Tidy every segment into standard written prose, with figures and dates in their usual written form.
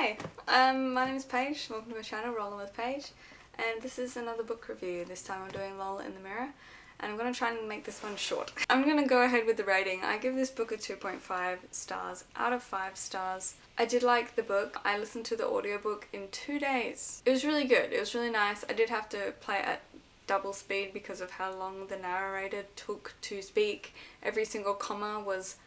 Hi, my name is Paige. Welcome to my channel, Rolling with Paige, and this is another book review. This time I'm doing Lola in the Mirror, and I'm going to try and make this one short. I'm going to go ahead with the rating. I give this book a 2.5 stars out of 5 stars. I did like the book. I listened to the audiobook in 2 days. It was really good. It was really nice. I did have to play at double speed because of how long the narrator took to speak. Every single comma was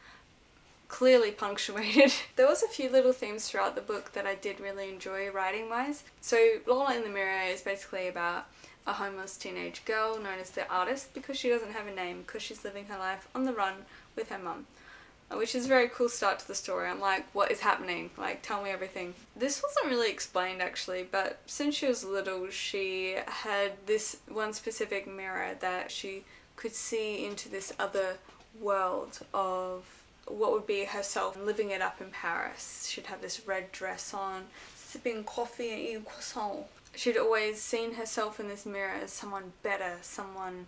clearly punctuated. There was a few little themes throughout the book that I did really enjoy writing wise. So Lola in the Mirror is basically about a homeless teenage girl known as the Artist because she doesn't have a name because she's living her life on the run with her mum. Which is a very cool start to the story. I'm like, what is happening? Like, tell me everything. This wasn't really explained actually, but since she was little, she had this one specific mirror that she could see into this other world of what would be herself living it up in Paris. She'd have this red dress on, sipping coffee and eating croissant. She'd always seen herself in this mirror as someone better, someone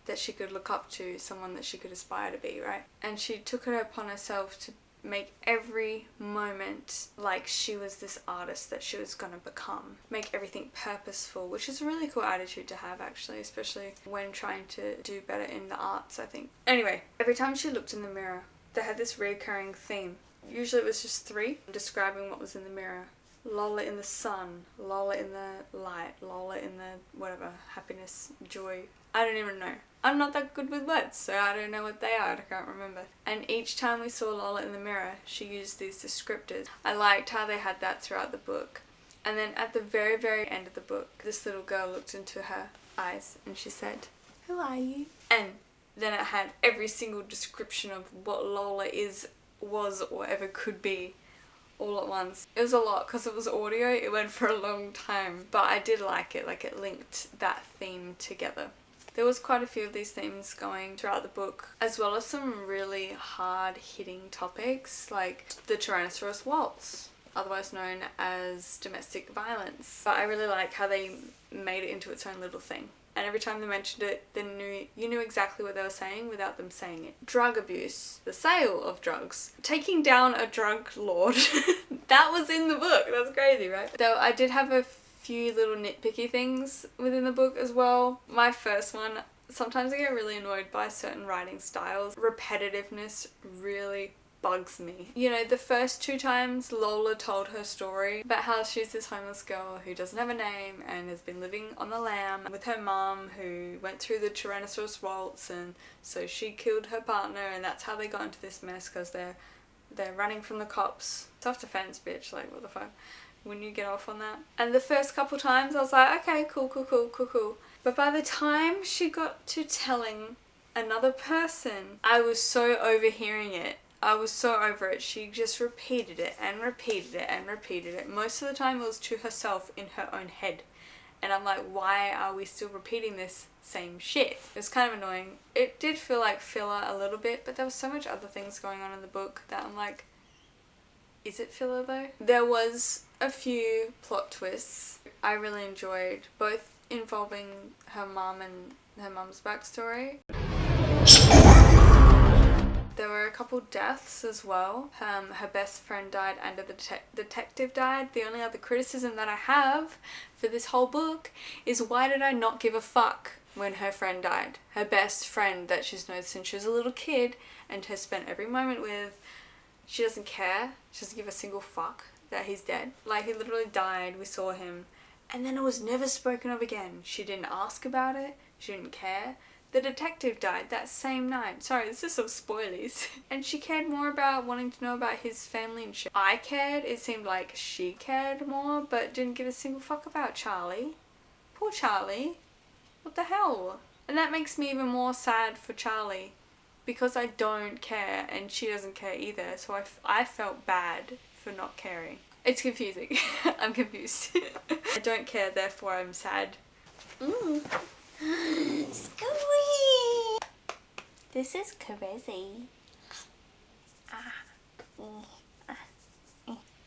that she could look up to, someone that she could aspire to be, right? And she took it upon herself to make every moment like she was this artist that she was going to become. Make everything purposeful, which is a really cool attitude to have actually, especially when trying to do better in the arts, I think. Anyway, every time she looked in the mirror, they had this recurring theme. Usually it was just 3 describing what was in the mirror. Lola in the sun, Lola in the light, Lola in the whatever, happiness, joy. I don't even know. I'm not that good with words, so I don't know what they are, I can't remember. And each time we saw Lola in the mirror, she used these descriptors. I liked how they had that throughout the book. And then at the very, very end of the book, this little girl looked into her eyes and she said, "Who are you?" And then it had every single description of what Lola was, or ever could be, all at once. It was a lot because it was audio. It went for a long time, but I did like it. Like, it linked that theme together. There was quite a few of these themes going throughout the book, as well as some really hard-hitting topics like the Tyrannosaurus waltz, otherwise known as domestic violence. But I really like how they made it into its own little thing. And every time they mentioned it, you knew exactly what they were saying without them saying it. Drug abuse, the sale of drugs, taking down a drug lord. That was in the book. That's crazy, right? Though I did have a few little nitpicky things within the book as well. My first one, sometimes I get really annoyed by certain writing styles. Repetitiveness really bugs me. You know, the first 2 times Lola told her story about how she's this homeless girl who doesn't have a name and has been living on the lam with her mum who went through the Tyrannosaurus waltz, and so she killed her partner, and that's how they got into this mess because they're running from the cops. Self-defense, bitch, like what the fuck? When you get off on that. And the first couple times I was like, okay, cool. But by the time she got to telling another person, I was so overhearing it. I was so over it. She just repeated it and repeated it and repeated it. Most of the time it was to herself in her own head. And I'm like, why are we still repeating this same shit? It was kind of annoying. It did feel like filler a little bit, but there was so much other things going on in the book that I'm like, is it filler though? There was a few plot twists I really enjoyed, both involving her mum and her mum's backstory. There were a couple deaths as well. Her best friend died and the detective died. The only other criticism that I have for this whole book is, why did I not give a fuck when her friend died? Her best friend that she's known since she was a little kid and has spent every moment with. She doesn't care. She doesn't give a single fuck that he's dead. Like, he literally died, we saw him, and then it was never spoken of again. She didn't ask about it. She didn't care. The detective died that same night. Sorry, this is some spoilies. And she cared more about wanting to know about his family and shit. I cared. It seemed like she cared more, but didn't give a single fuck about Charlie. Poor Charlie. What the hell? And that makes me even more sad for Charlie, because I don't care and she doesn't care either. So I felt bad for not caring. It's confusing. I'm confused. I don't care, therefore I'm sad. Scooey! This is crazy.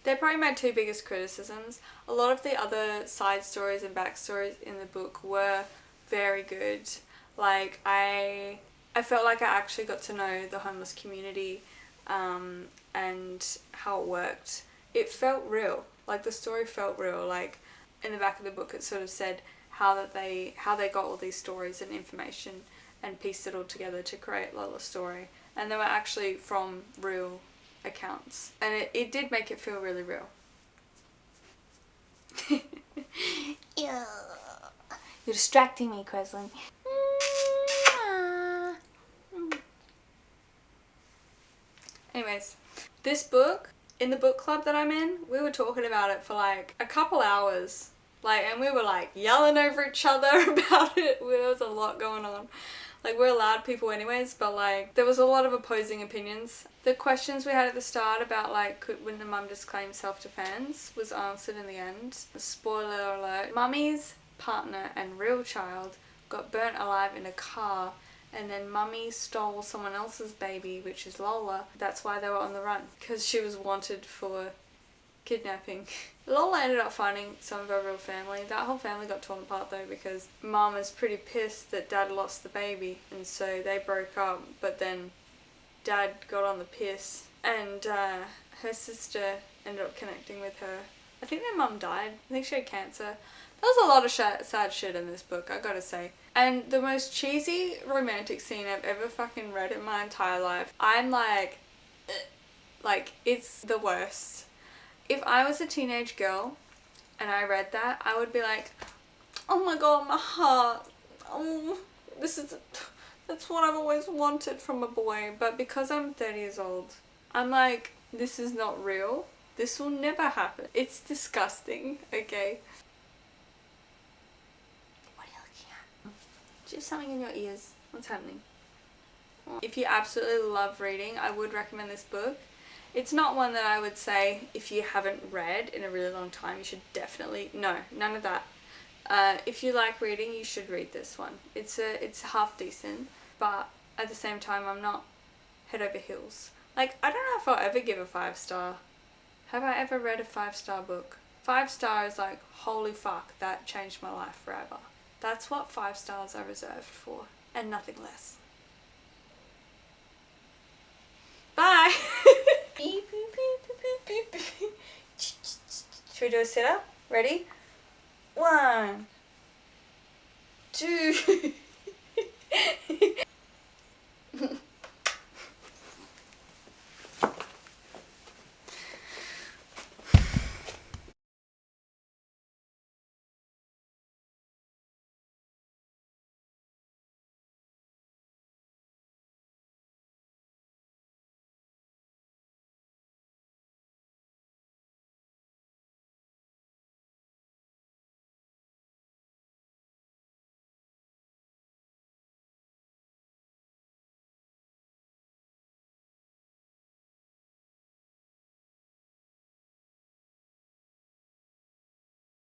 They're probably my 2 biggest criticisms. A lot of the other side stories and backstories in the book were very good. Like, I felt like I actually got to know the homeless community and how it worked. it felt real. Like the story felt real. Like in the back of the book it sort of said how they got all these stories and information and pieced it all together to create Lola's story. And they were actually from real accounts. And it did make it feel really real. Yeah. You're distracting me, Kreslin. Anyways, this book, in the book club that I'm in, we were talking about it for like a couple hours. Like, and we were like yelling over each other about it. There was a lot going on. Like, we're loud people anyways, but like there was a lot of opposing opinions. The questions we had at the start about like when the mum just claimed self-defense was answered in the end. Spoiler alert. Mummy's partner and real child got burnt alive in a car, and then Mummy stole someone else's baby, which is Lola. That's why they were on the run, because she was wanted for kidnapping. Lola ended up finding some of her real family. That whole family got torn apart though, because Mum was pretty pissed that Dad lost the baby, and so they broke up, but then Dad got on the piss, and her sister ended up connecting with her. I think their mum died. I think she had cancer. There was a lot of sad shit in this book, I gotta say. And the most cheesy romantic scene I've ever fucking read in my entire life. I'm like, it's the worst. If I was a teenage girl and I read that, I would be like, oh my god, my heart. Oh, that's what I've always wanted from a boy. But because I'm 30 years old, I'm like, this is not real. This will never happen. It's disgusting, okay? What are you looking at? Just something in your ears. What's happening? If you absolutely love reading, I would recommend this book. It's not one that I would say if you haven't read in a really long time, you should definitely... No, none of that. If you like reading, you should read this one. It's half decent, but at the same time, I'm not head over heels. Like, I don't know if I'll ever give a 5-star. Have I ever read a 5-star book? 5 stars, like, holy fuck, that changed my life forever. That's what 5 stars are reserved for, and nothing less. Bye! Beep, beep, beep, beep, beep, beep. Should we do a sit-up? Ready? 1, 2...